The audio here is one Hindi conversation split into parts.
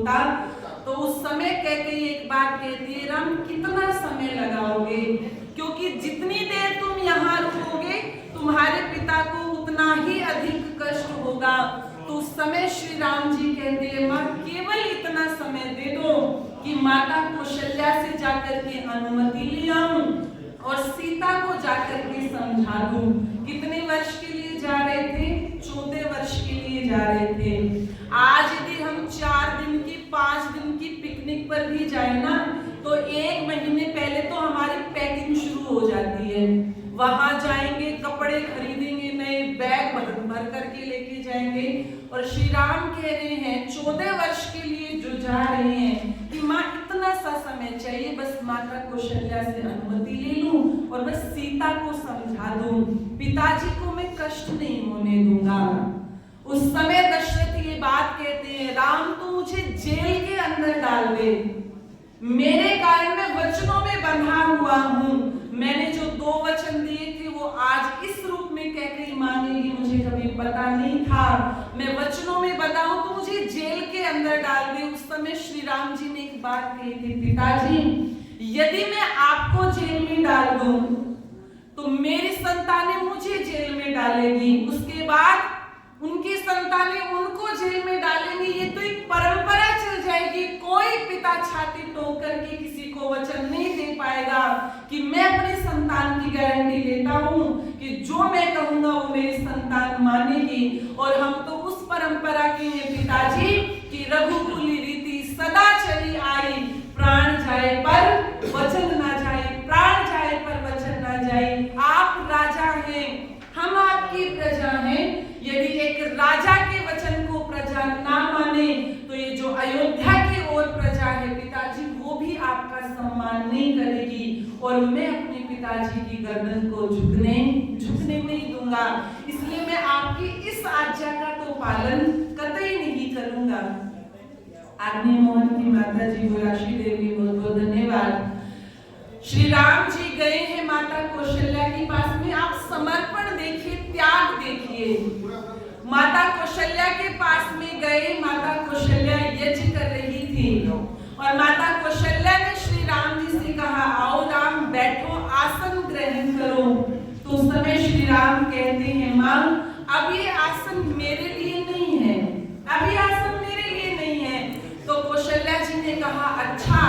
होता। तो उस समय कैकेयी एक बात कहती है, राम कितना समय लगाओगे, क्योंकि जितनी देर तुम यहाँ रुकोगे तुम्हारे पिता को उतना ही अधिक कष्ट होगा। तो उस समय श्री राम जी कहते हैं, माँ केवल इतना समय दे दो कि माता कौशल्या से जाकर के अनुमति ले आऊं और सीता को जाकर के समझा दूं। कितने वर्ष के लिए जा रहे थे? 14 वर्ष के लिए जा रहे थे। आज यदि हम 4 दिन की 5 दिन की पिकनिक पर भी जाए ना, तो 1 महीने पहले तो हमारी पैकिंग शुरू हो जाती है। वहां जाएंगे, कपड़े खरीदेंगे, नए बैग भर करके लेके जाएंगे। और श्री राम कह रहे हैं 14 वर्ष के लिए जो जा रहे हैं कि माँ इतना सा समय चाहिए, बस माता कौशल्या से अनुमति ले लूं और बस सीता को समझा दूं, पिताजी को मैं कष्ट नहीं होने दूंगा। उस समय दशरथ ये बात कहते हैं, राम तू मुझे जेल के अंदर डाल दे, मेरे कारण मैं वचनों में बंधा हुआ हूं। मैंने जो 2 वचन दिए थे वो आज इस रूप में कैकेयी मांगेगी, मुझे कभी पता नहीं था। मैं वचनों में बंधा हूं तो मुझे जेल के अंदर डाल दे। उस समय श्री राम जी ने एक बात कही थी, पिताजी यदि मैं आपको जेल में डाल दूं तो मेरी संतानें मुझे जेल में डालेगी, उसके बाद उनकी संतानें उनको जेल में डालेंगी। ये तो एक परंपरा चल जाएगी। कोई पिता छाती ठोक करके किसी को वचन नहीं दे पाएगा कि मैं अपनी संतान की गारंटी लेता हूं कि जो मैं कहूंगा वो मेरी संतान मानेगी। और हम तो उस परंपरा के हैं पिताजी कि रघुकुल रीति सदा चली आई, प्राण जाए पर वचन ना जाए, प्राण जाए पर वचन ना जाए। आप राजा हैं, हम आपकी प्रजा हैं। यदि एक राजा के वचन को प्रजा ना माने तो ये जो अयोध्या की ओर प्रजा है पिताजी, वो भी आपका सम्मान नहीं करेगी। और मैं अपने पिताजी की गर्दन को झुकने नहीं दूंगा। इसलिए मैं आपकी इस आज्ञा का तो पालन कतई नहीं करूंगा। आग्नेय मोहन की माता जी बोलाशी देवी बहुत बहुत धन्यवाद। श्री राम जी गए हैं माता कौशल्या के पास में। आप समर्पण देखिए, त्याग देखिए। माता कौशल्या के पास में गए, माता कौशल्या यज्ञ कर रही थी और माता कौशल्या ने श्री राम जी से कहा, आओ राम बैठो, आसन ग्रहण करो। तो उस समय श्री राम कहते हैं, मां अब ये आसन मेरे लिए नहीं है, अभी आसन मेरे लिए नहीं है। तो कौशल्या जी ने कहा, अच्छा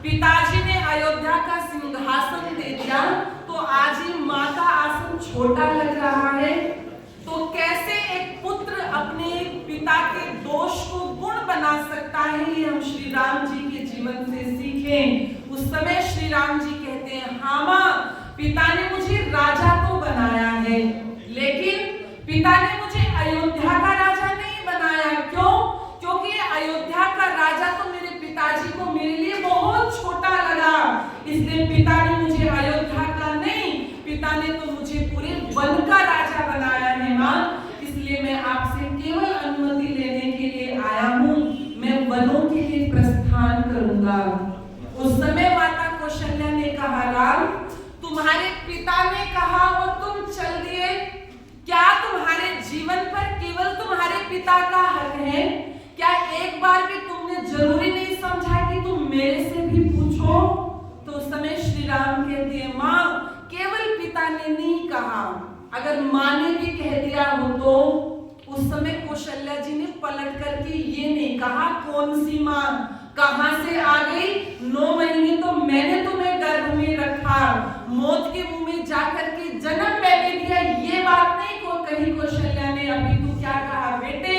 पिताजी ने अयोध्या का सिंहासन दे दिया तो आज ही माँ का आसन छोटा लग रहा है। तो कैसे एक पुत्र अपने पिता के दोष को गुण बना सकता है, ये हम श्री राम जी के जीवन से सीखें। उस समय श्री राम जी कहते हैं, हाँ माँ, पिता ने मुझे राजा तो बनाया है, लेकिन पिता ने मुझे अयोध्या का राजा नहीं बनाया। क्यों? क्योंकि अयोध्या का राजा तो मेरे पिताजी को मेरे लिए बहुत छोटा लगा, इसलिए पिता ने मुझे अयोध्या का नहीं, पिता ने तो मुझे पूरे वन का राजा बनाया है मां। इसलिए मैं आपसे केवल अनुमति लेने के लिए आया हूं, मैं वनों के लिए प्रस्थान करूंगा। उस समय माता कौशल्या ने कहा, राम तुम्हारे पिता ने कहा और तुम चल दिए, क्या तुम्हारे जीवन पर केवल तुम्हारे पिता का हक है? क्या एक बार भी तुमने जरूरी नहीं समझा कि तुम मेरे से भी पूछो? तो उस समय श्री राम कहते हैं, मां केवल पिता ने नहीं कहा, अगर मां ने भी कह दिया हो तो? उस समय कौशल्या जी ने पलट करके ये नहीं कहा, कौन सी मां, कहां से आ गई? 9 महीने तो मैंने तुम्हें गर्भ में रखा, मौत के मुंह में जाकर के जन्म मैंने दिया, ये बात नहीं को कही कौशल्या ने। अभी तू क्या कहा बेटे,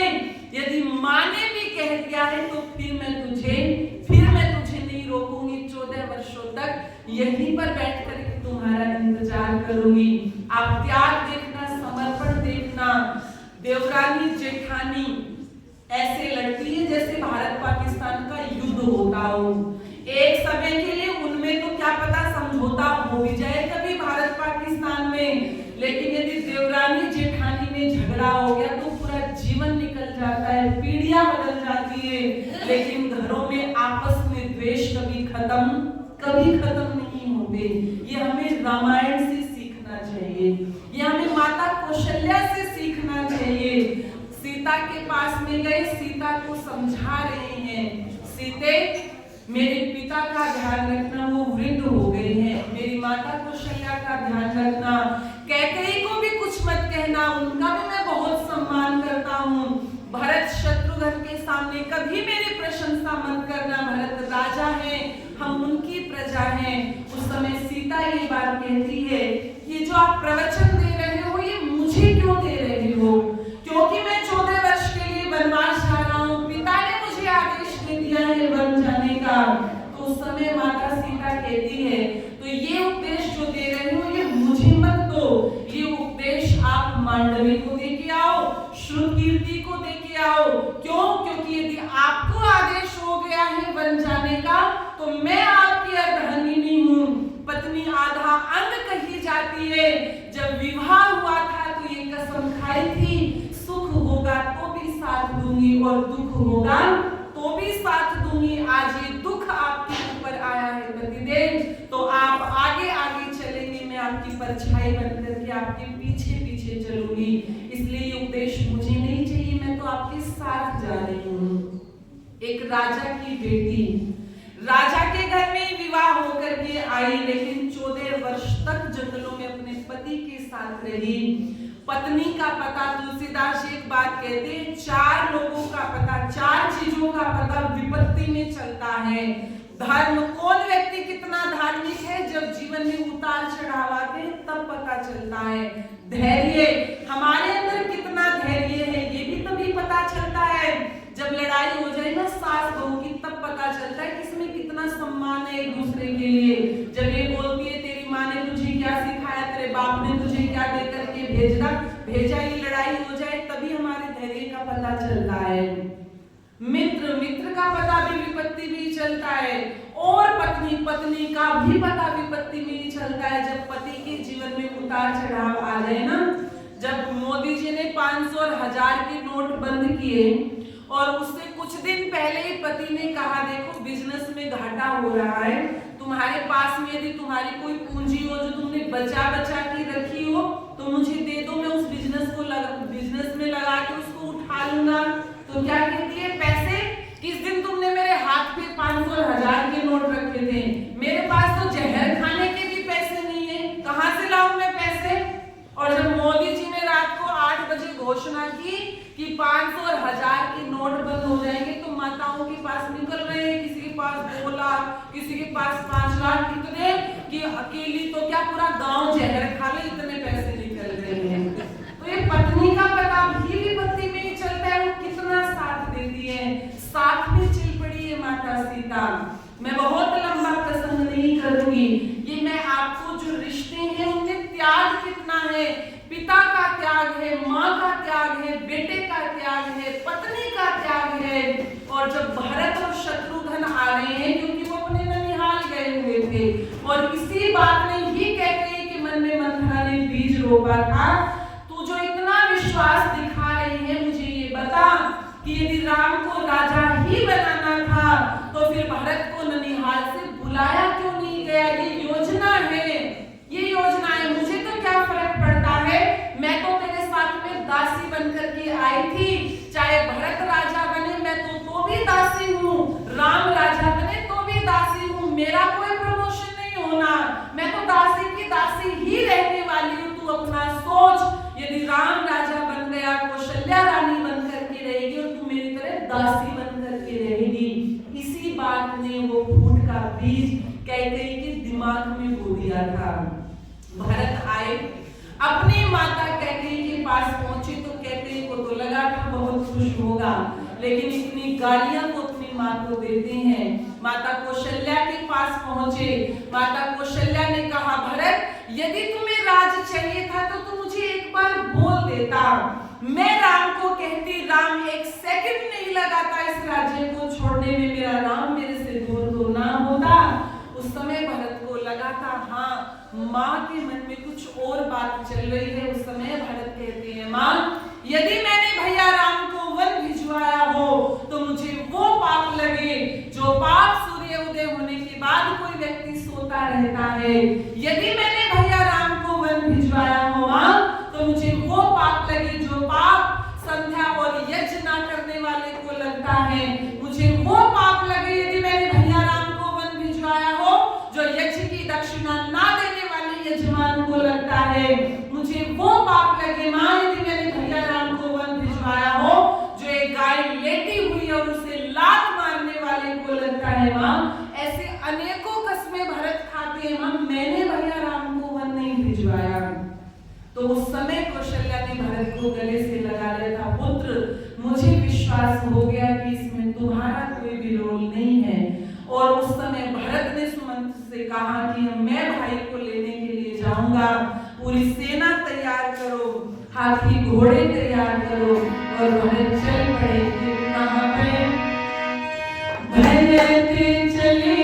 यदि मां ने भी कह दिया है तो फिर मैं तुझे नहीं रोकूंगी। 14 वर्षों तक यहीं पर बैठ कर तुम्हारा इंतजार करूंगी। आप त्याग देखना, समर्पण देखना। देवरानी जेठानी ऐसे लड़ती है जैसे भारत पाकिस्तान का युद्ध होता हो। एक समय के लिए उनमें तो क्या पता समझौता हो भी जाए कभी भारत पाकिस्तान में, लेकिन यदि देवरानी जेठानी में झगड़ा हो गया तो पूरा जीवन निकल जाता है, पीढ़ियां बदल जाती है, लेकिन घरों में आपस में द्वेष कभी खत्म नहीं होते। ये हमें रामायण से सीखना चाहिए, ये हमें माता कौशल्या से सीखना चाहिए। सीता के पास में गए, सीता को समझा रहे हैं, सीते, मेरे पिता का ध्यान रखना, वो वृद्ध हो गए हैं। मेरी माता कौशल्या का ध्यान रखना। कैकेयी को भी कुछ मत कहना, उनका भी मैं बहुत सम्मान करता हूँ। भरत शत्रुघ्न के सामने कभी मेरी प्रशंसा मत करना, भरत राजा हैं, हम उनकी प्रजा हैं। उस समय सीता ये बात कहती है, ये जो आप प्रवचन दे रहे हो ये मुझे क्यों दे रहे हो? क्योंकि मैं 14 वर्ष के लिए वनवास जा रहा हूँ, पिता ने मुझे आदेश दे दिया है वन जाने का। तो उस समय माता सीता कहती है, तो ये उपदेश जो दे रहे हो ये मुझे मत दो, ये उपदेश आप मांडवी को दे के आओ, श्रुतकीर्ति को दे के आओ। क्यों? क्योंकि यदि आपको आदेश हो गया है वन जाने का, तो मैं आपकी अर्धांगिनी हूँ, पत्नी आधा अंग कही जाती है। जब विवाह हुआ था तो ये कसम खाई थी, सुख होगा तो भी साथ दूंगी और दुख होगा तो भी साथ दूंगी। आज ये दुख आपके ऊपर आया है पतिदेव, तो आप आगे आगे चलेंगे, मैं आपकी परछाई बनकर के आपके पीछे पीछे चलूंगी। इसलिए ये उपदेश मुझे नहीं चाहिए, मैं तो आपके साथ जा रही हूँ। एक राजा की बेटी राजा के घर में विवाह होकर के आई, लेकिन 14 वर्ष तक जंगलों में अपने पति के साथ रही। पत्नी का पता, तुलसीदास जी एक बात कहते हैं, 4 लोगों का पता, 4 चीजों का पता विपत्ति में चलता है। धर्म, कौन व्यक्ति कितना धार्मिक है, जब जीवन में उतार चढ़ाव आते हैं तब पता चलता है। धैर्य, हमारे अंदर कितना धैर्य है ये भी तभी पता चलता है जब लड़ाई हो जाए ना सास बहू की, तब पता चलता है किसमें कितना सम्मान है एक दूसरे के लिए। जब ये बोलती है तेरी माँ ने तुझे क्या सिखाया, तेरे बाप ने तुझे क्या दे करके भेजा, ये लड़ाई हो जाए तभी हमारे धैर्य का पता चलता है। मित्र का पता भी विपत्ति में ही चलता है, और पत्नी का भी पता विपत्ति में ही चलता है। जब पति के जीवन में उतार चढ़ाव आ जाए ना, जब मोदी जी ने 500 और 1000 के नोट बंद किए और उससे कुछ दिन पहले ही पति ने कहा, देखो बिजनेस में घाटा हो रहा है, तुम्हारे पास में यदि तुम्हारी कोई पूंजी हो जो तुमने बचा के रखी हो तो मुझे दे दो, मैं उस बिजनेस में लगा के उसको उठा लूंगा। तो क्या कहती है, पैसे? किस दिन तुमने मेरे हाथ पे 500 और 1000 के नोट रखे थे? मेरे पास तो जहर खाने के भी पैसे नहीं है, कहां से लाऊं मैं पैसे? और जब मोदी जी ने रात को 8 बजे घोषणा की कि 500 और 1000 के नोट बंद हो जाएंगे, तो माताओं के पास निकल रहे हैं, किसी के पास 2 लाख, किसी के पास 5 लाख, इतने कि अकेली तो क्या पूरा गांव जहर खा ले, इतने पैसे निकल रहे हैं। तो ये पत्नी का पता भी विपत्ति में ही चलता है, वो कितना साथ देती है, साथ में चल पड़ी है माता सीता। मैं बहुत लंबा प्रसंग नहीं करूंगी, ये मैं आपको जो रिश्ते हैं उनमें त्याग कितना है, पिता का त्याग है, माँ का त्याग है, बेटे का त्याग है, पत्नी का त्याग है। और जब भरत और शत्रुघ्न आ रहे हैं, क्योंकि वो अपने ननिहाल गए हुए थे, और इसी बात ने ही कैकेयी के मन में मंथरा ने बीज रोपा था, तू जो इतना विश्वास दिखा रही है, मुझे ये बता कि यदि राम को राजा ही बनाना था तो फिर भरत को ननिहाल से बुलाया क्यों नहीं गया? ये योजना है, ये योजना है, मुझे तो क्या फर्क पड़ता है, मैं तो तेरे साथ में दासी बनकर के आई थी, चाहे भरत राजा बने मैं तो भी दासी हूँ, राम राजा बने तो भी दासी हूँ, मेरा कोई प्रमोशन नहीं होना, मैं तो दासी की दासी ही रहने वाली हूँ। तू अपना सोच, यदि राम राजा बन गया, कौशल्या रानी बनकर के रहेगी और तू मेरी तरह दासी बनकर के रहेगी। इसी बात ने वो फूट का बीज कैकेयी के दिमाग में बो दिया था। भरत आए, अपनी माता कैकेयी के पास पहुंचे, तो कैकेयी को तो लगा था बहुत खुश होगा, लेकिन इतनी गालियां वो अपनी माँ को देते हैं। माता कौशल्या के पास पहुंचे, माता कौशल्या ने कहा, भरत यदि तुम्हें राज चाहिए था तो तुम मुझे एक बार बोल देता, मैं राम को कहती, राम 1 सेकंड नहीं लगाता इस राज्य को छोड़ने में, मेरा राम मेरे से दूर तो ना होता। उस समय भरत को लगा था हाँ माँ के मन में कुछ और बात चल रही है। उस समय भरत कहते हैं, माँ यदि मैंने भैया राम को वन भिजवाया हो तो मुझे वो पाप लगे जो पाप सूर्य उदय होने के बाद कोई व्यक्ति सोता रहता है। यदि मैंने भैया राम को वन भिजवाया हो माँ, तो मुझे वो पाप लगे जो पाप संध्या और यज्ञ ना करने वाले को लगता है, मुझे वो पाप लगे माँ यदि मैंने भैया राम को वन भिजवाया हो, जो एक गाय लेटी हुई और उसे लात मारने वाले को लगता है माँ ऐसे अनेकों कस्में भरत खाते हैं माँ, मैंने भैया राम को वन नहीं भिजवाया। तो उस समय कौशल्या ने भरत को गले से लगा लिया था, पुत्र मुझे विश्वास हो गया कि इसमें तुम्हारा कोई भी रोल नहीं है। और उस समय भरत ने सुमंत से कहा कि मैं भाई को लेने के लिए जाऊंगा, पूरी सेना तैयार करो, हाथी घोड़े तैयार करो। और भरत चल पड़े। कहाँ पे? भरत चले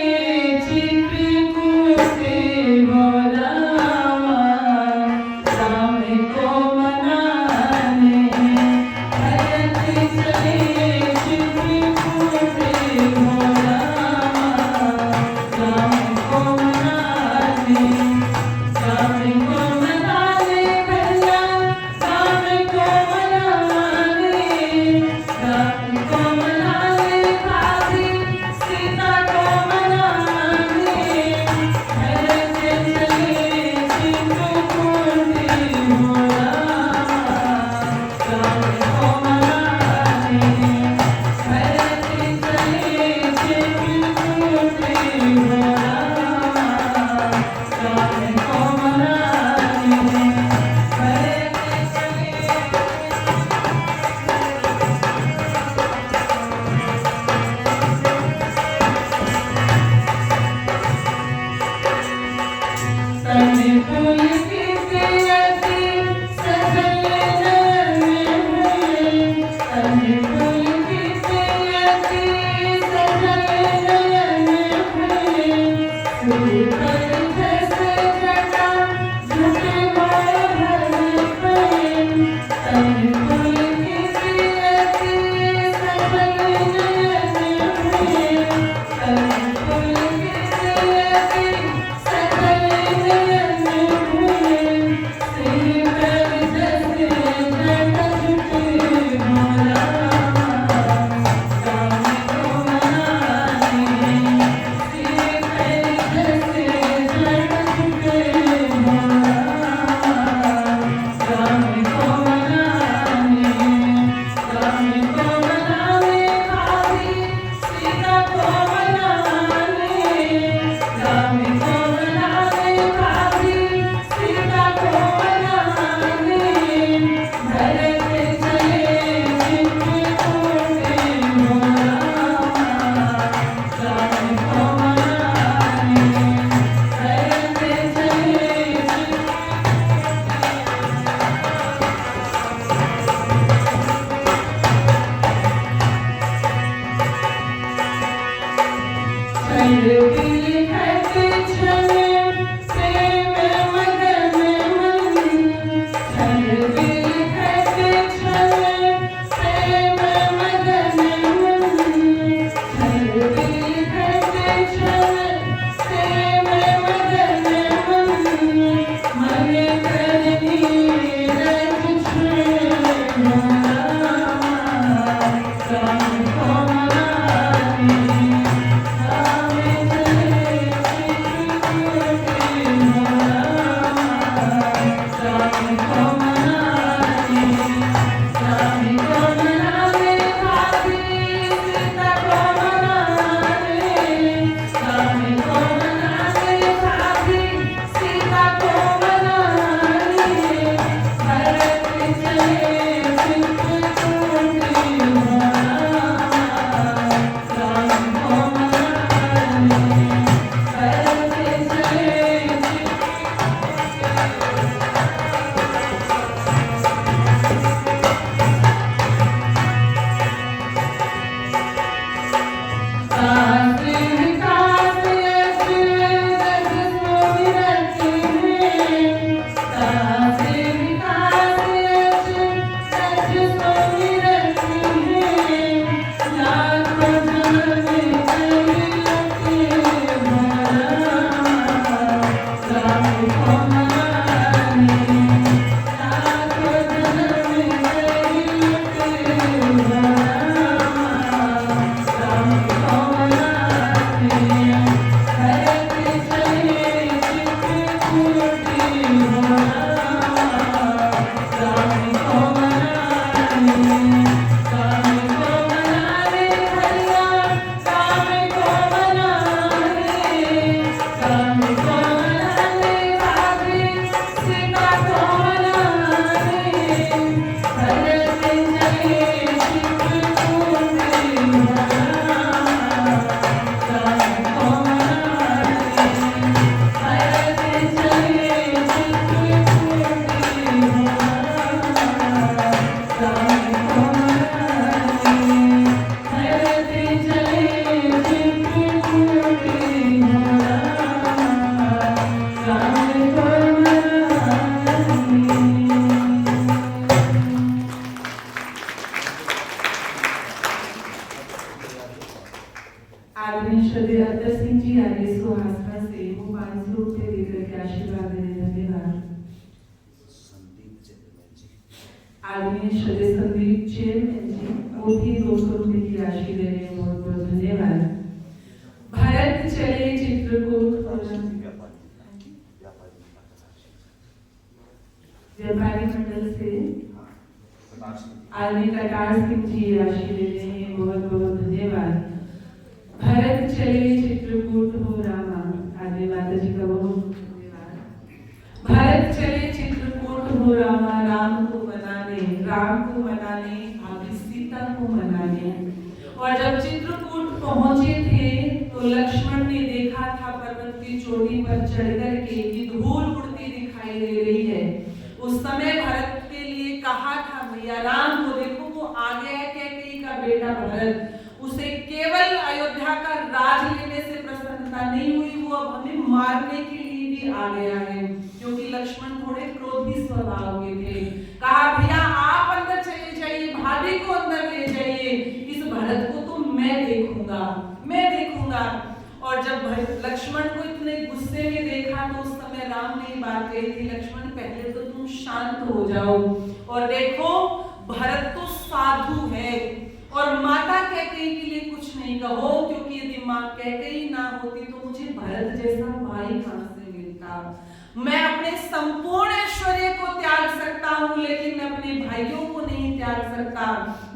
आदरणीय श्रद्धेय अत्तर सिंह जी आगे सुहासना से वो 500 रुपये देकर के आशीर्वाद देने धन्यवाद। आदरणीय श्रद्धेय संदीप चेयरमैन जी वो भी 200 रुपये की राशि दे रहे हैं, बहुत बहुत धन्यवाद। भारत चले चित्रकूट व्यापारी मंडल से आदरणीय कटार सिंह जी राशि दे रहे हैं, बहुत बहुत धन्यवाद। भारत चले चित्रकूट हो रामा, आदरणीय माता जी का बहुत धन्यवाद। भारत चले चित्रकूट हो रामा, राम को मनाने भाभी सीता को मनाने। और जब चित्रकूट पहुंचे थे तो लक्ष्मण ने देखा था पर्वत की चोटी पर चढ़कर के कि धूल उड़ती दिखाई दे रही है। उस समय भरत के लिए कहा था भैया राम को देखो वो आ गया है कैकेयी का बेटा भरत, उसे केवल अयोध्या का राज लेने से प्रसन्नता नहीं हुई, वो अब हमें मारने के लिए भी आ गया है। क्योंकि लक्ष्मण थोड़े क्रोधी स्वभाव के थे। कहा भैया आप अंदर चले जाइए, भाभी को अंदर ले जाइए, इस भरत को तो मैं देखूंगा। और जब लक्ष्मण को इतने गुस्से में देखा तो उस समय राम ने बात कही थी, लक्ष्मण पहले तो तुम शांत हो जाओ और देखो भरत तो साधु है और माता कैकेयी के लिए कुछ नहीं कहो, क्योंकि यदि माँ कैकेयी ना होती तो मुझे भरत जैसा भाई कहां से मिलता। मैं अपने संपूर्ण ऐश्वर्य को त्याग सकता हूँ लेकिन मैं अपने भाइयों को नहीं त्याग सकता।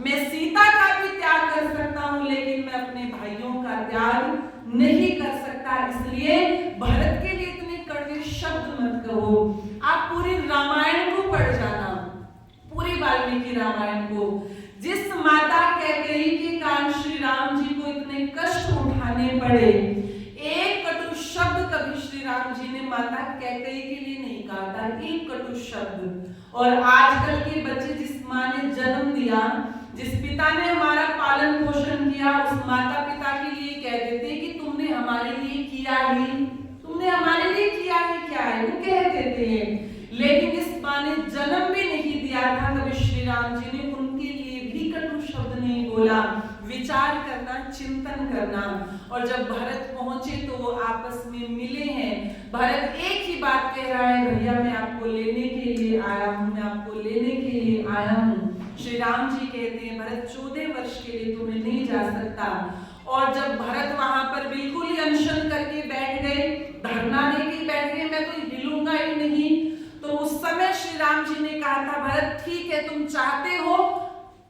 मैं सीता का भी त्याग कर सकता हूँ लेकिन मैं अपने भाइयों का त्याग नहीं कर सकता। इसलिए भरत के लिए इतने कड़वे शब्द मत कहो। आप पूरी रामायण को पढ़ जाना, पूरी वाल्मीकि रामायण को। जिस माता कैकेयी के कारण श्री राम जी को इतने कष्ट उठाने पड़े, एक कटु शब्द कभी श्री राम जी ने माता कैकेयी के लिए नहीं कहा था, एक कटु शब्द। और आजकल के बच्चे जिस माँ ने जन्म दिया, जिस पिता ने हमारा पालन पोषण किया, उस माता पिता के लिए कह देते कि तुमने हमारे लिए किया ही क्या है, वो कह देते हैं। लेकिन इस माँ ने जन्म भी नहीं दिया था, कभी श्री राम जी ने उनके लिए भी कटु शब्द नहीं बोला। विचार करना, चिंतन करना। और जब भरत पहुंचे तो वो आपस में मिले हैं। भरत एक ही बात कह रहा है, भैया मैं आपको लेने के लिए आया हूँ। श्री राम जी कहते हैं भरत 14 वर्ष के लिए तुम्हें नहीं जा सकता। और जब भरत वहां पर बिल्कुल ही अनशन करके बैठ गए, धरना देके बैठ गए, मैं तो हिलूंगा ही नहीं, तो उस समय श्री राम जी ने कहा था भरत ठीक है, तुम चाहते हो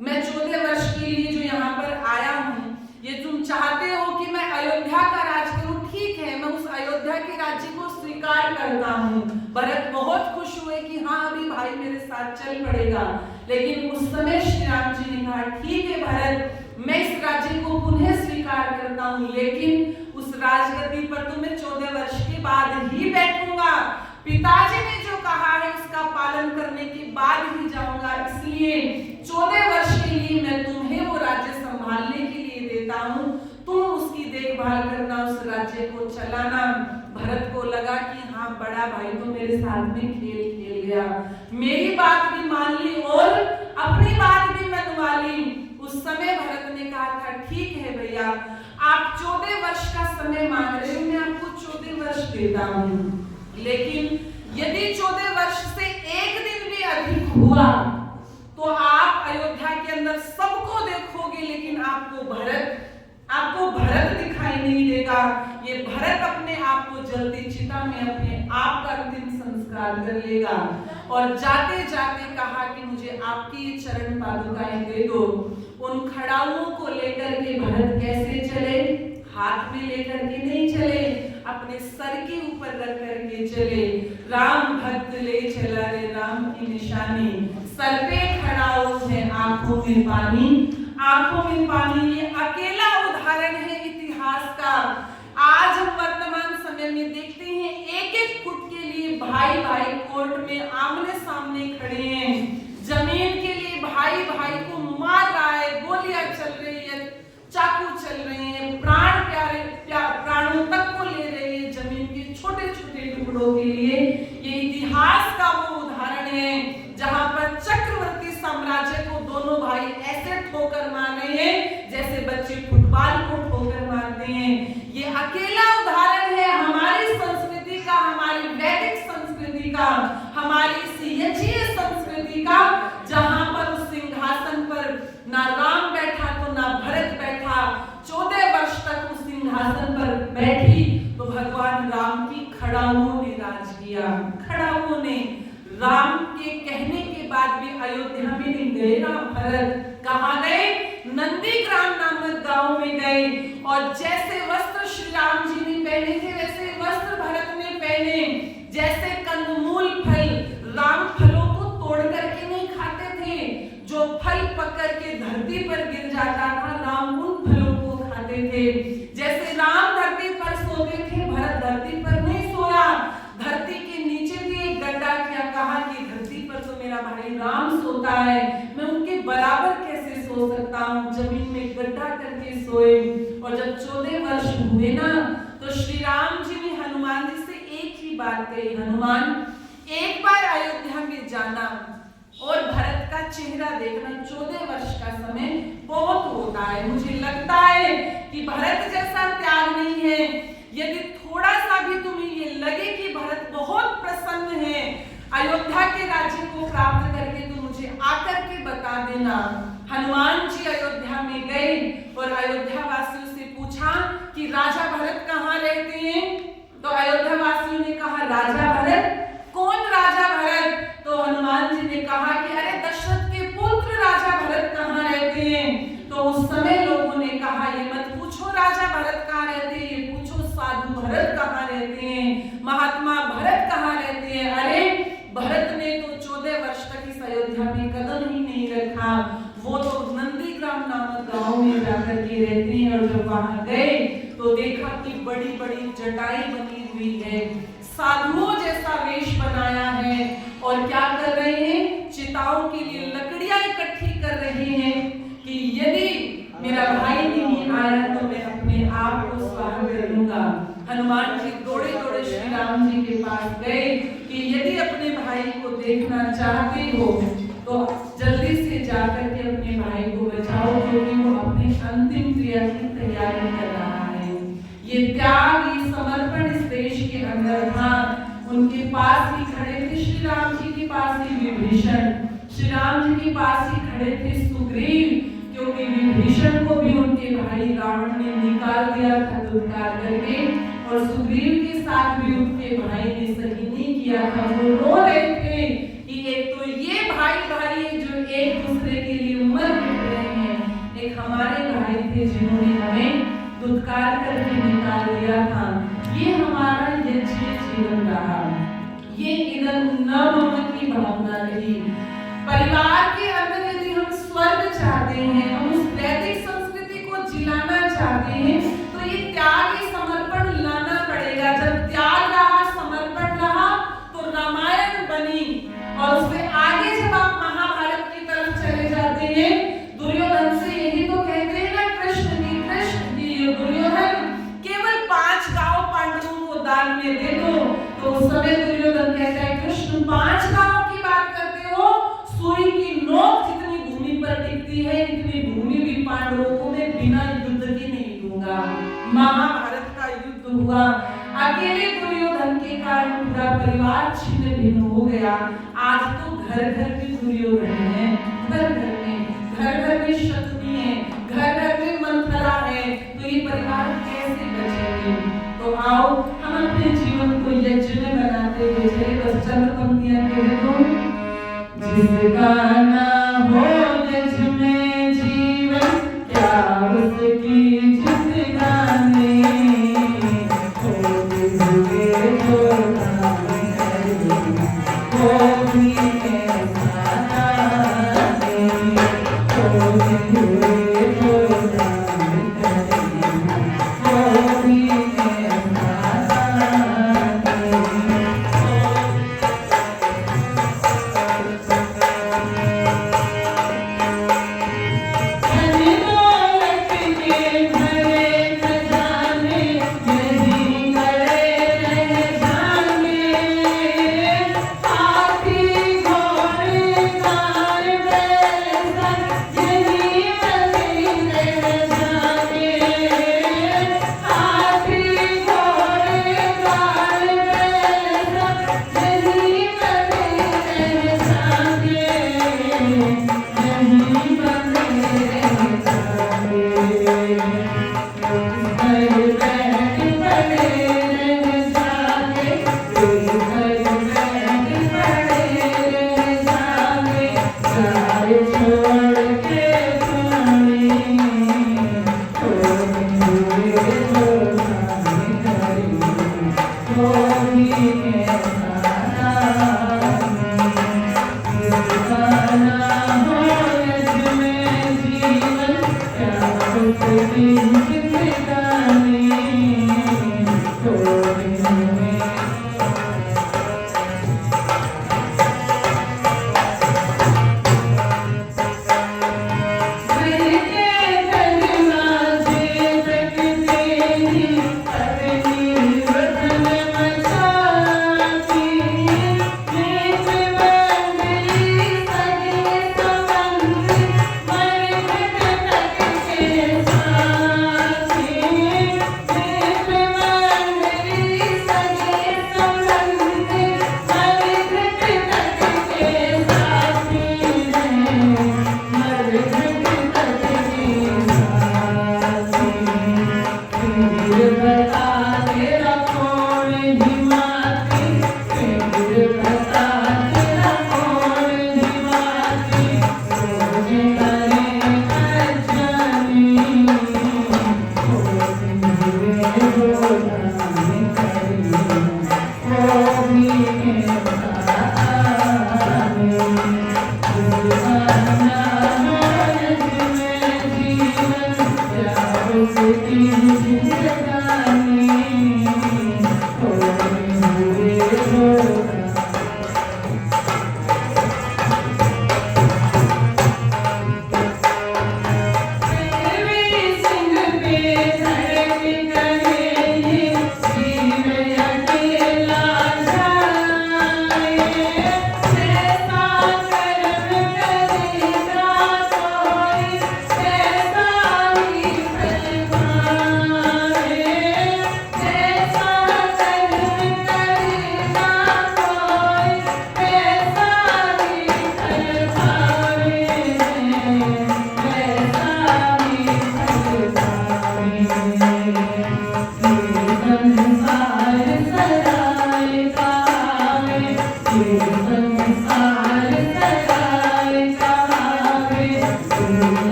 मैं 14 वर्ष के लिए जो यहाँ पर आया हूँ, ये तुम चाहते हो कि मैं अयोध्या का राज करूं, ठीक है, मैं उस अयोध्या के राज्य को स्वीकार करता हूँ। भरत बहुत खुश हुए कि हाँ अभी भाई मेरे साथ चल पड़ेगा। लेकिन उस समय श्री राम जी ने कहा ठीक है भरत, मैं इस राज्य को पुनः स्वीकार करता हूँ, लेकिन उस राजगद्दी पर तो मैं 14 वर्ष के बाद ही बैठूंगा। पिताजी ने जो कहा है उसका पालन करने के बाद ही जाऊंगा, इसलिए 14 वर्ष के लिए मैं तुम्हें वो राज्य संभालने के लिए देता हूँ, तुम उसकी देखभाल करना, उस राज्य को चलाना। भरत को लगा कि हाँ बड़ा भाई तो मेरे साथ में खेल गया, मेरी बात भी मान ली और अपनी बात भी मनवा ली। उस समय भरत ने कहा था ठीक है भैया, आप 14 वर्ष का समय मांग रहे हो, मैं आपको 14 वर्ष देता हूँ, लेकिन यदि 14 वर्ष से एक दिन भी अधिक हुआ तो आप अयोध्या के अंदर सबको देखोगे, लेकिन आपको भरत दिखाई नहीं देगा। ये भरत अपने आप को जलती चिता में अपने आप का अंतिम संस्कार कर लेगा। और जाते जाते कहा कि मुझे आपकी ये चरण पादुकाएं दे दो। उन खड़ाओं को लेकर के भरत कैसे चले? हाथ में लेकर के नहीं चले, अपने सर के ऊपर रख करके चले। राम भक्त ले चला रे राम की निशानी, सर पे खड़ा है आंखों में पानी, आंखों में पानी। ये अकेला उदाहरण है इतिहास का। आज हम वर्तमान समय में देखते हैं एक एक फुट के लिए भाई भाई कोर्ट में आमने सामने खड़े हैं, जमीन के लिए भाई भाई को मार रहा है, गोलियां चल रही है, चाकू चल रहे हैं, प्राणों तक को ले रहे हैं जमीन के छोटे छोटे टुकड़ों के लिए। ये इतिहास का वो उदाहरण है जहां पर चक्रवर्ती साम्राज्य को दोनों भाई ऐसे ठोकर मार रहे हैं जैसे बच्चे फुटबॉल को और जैसे वस्त्र श्री राम जी ने पहने थे वैसे वस्त्र भरत ने पहने। जैसे कंदमूल फल, राम फलों को तोड़ करके नहीं खाते थे, जो फल पकड़ के धरती पर गिर जाता था राम उन फलों को खाते थे। जैसे राम धरती पर सोते थे, भरत धरती पर नहीं सोया, धरती के नीचे भी एक गड्ढा किया, कहा कि धरती पर तो मेरा भाई राम सोता है, मैं उनके बराबर कैसे सो सकता हूँ, जमीन में गड्ढा करके सोए। और जब 14 वर्ष हुए ना, तो श्री राम जी ने हनुमान जी से एक ही बात कही, हनुमान एक बार अयोध्या में जाना और भरत का चेहरा देखना। 14 वर्ष का समय बहुत होता है, मुझे लगता है कि भरत जैसा त्याग नहीं है। यदि थोड़ा सा भी तुम्हें ये लगे कि भरत बहुत प्रसन्न है अयोध्या के राज्य को प्राप्त करके, तो मुझे आकर के बता देना। हनुमान जी अयोध्या में गए और अयोध्या वासियों से पूछा कि राजा भरत कहाँ रहते हैं। तो अयोध्या वासियों ने कहा राजा भरत, कौन राजा भरत? तो हनुमान जी ने कहा कि अरे दशरथ के पुत्र राजा भरत कहाँ रहते हैं। तो उस समय लोगों ने कहा ये मत पूछो राजा भरत कहाँ रहते हैं, ये पूछो साधु भरत कहाँ रहते हैं, महात्मा भरत कहाँ रहते हैं। अरे भरत ने तो 14 वर्ष तक इस अयोध्या में कदम ही नहीं रखा, वो तो नंदीग्राम नामक गांव में जाकर के रहते हैं। और जब वहां गए तो देखा कि बड़ी बड़ी जटाई बनी हुई है, साधुओं जैसा वेश बनाया है और क्या कर रहे हैं, चिताओं के लिए लकड़ियां इकट्ठी कर रहे हैं कि यदि मेरा भाई नहीं आया तो मैं अपने आप को स्वाहा कर लूंगा। हनुमान जी दौड़े दौड़े श्री राम जी के पास गए कि यदि अपने भाई को देखना चाहते हो तो जल्दी से जाकर के अपने भाई को बचाओ, क्योंकि वो अपनी अंतिम क्रिया की तैयारी कर रहा है। ये त्याग, ये समर्पण इस देश के अंदर था। उनके पास ही खड़े थे श्री राम जी के पास ही विभीषण, श्री राम जी के पास ही खड़े थे सुग्रीव, क्योंकि विभीषण को भी उनके भाई रावण ने निकाल दिया था दुष्कार करके, और सुग्रीव के साथ भी उनके भाई ने सही नहीं किया था। वो रो रहे थे कि एक तो ये भाई भाई जो एक दूसरे के लिए मर मिट रहे हैं, एक हमारे भाई थे जिन्होंने हमें दुष्कार करके निकाल दिया था। ये हमारा यज्ञ जीवन रहा, ये इधर न ममता की भावना रही। परिवार के अंदर यदि हम स्वर्ग चाहते हैं, हम उस वैदिक संस्कृति को जिलाना चाहते हैं, तो ये त्याग, ये समर्पण लाना पड़ेगा। जब त्याग रहा, समर्पण रहा, तो रामायण बनी। और उससे आगे जब आप महाभारत की तरफ चले जाते हैं, दुर्योधन से यही तो कहते हैं ना कृष्ण की दुर्योधन केवल 5 गांव पांडवों को दान में दे दो। तो उस समय दुर्योधन कहता है कृष्ण 5 गांव की बात करते हो, सुई की नोक जितनी भूमि पर टिकती है इतनी भूमि भी पांडवों को मैं बिना युद्ध के नहीं दूंगा। महाभारत का युद्ध हुआ, अकेले दुर्योधन के कारण पूरा परिवार छिन्न भिन्न हो गया। आज तो घर घर में दुर्योधन है, घर घर में शकुनी है, घर घर में मंथरा है, तो ये परिवार कैसे बचेंगे। तो आओ हम अपने जीवन को यज्ञ में बनाते हुए चले। बस चंद पंक्तियां कह दो। जिसका ना हो यज्ञ में जीवन, क्या उसकी जिंदगानी, छोड़ के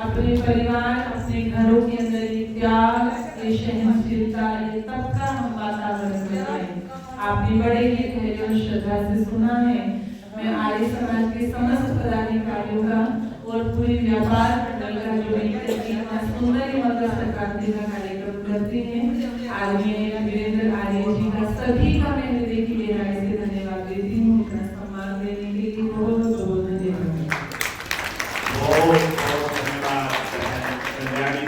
अपने परिवार, अपने घरों के अंदर ये त्याग, ये सहनशीलता, ये सबका हम वातावरण बनाएं। आपने बड़े ही धैर्य और श्रद्धा से सुना है। मैं आर्य समाज के समस्त पदाधिकारियों का और पूरी व्यापार मंडल का जो इतना सुंदर मकर संक्रांति का कार्यक्रम करते हैं, आदरणीय वीरेंद्र आर्य जी का सभी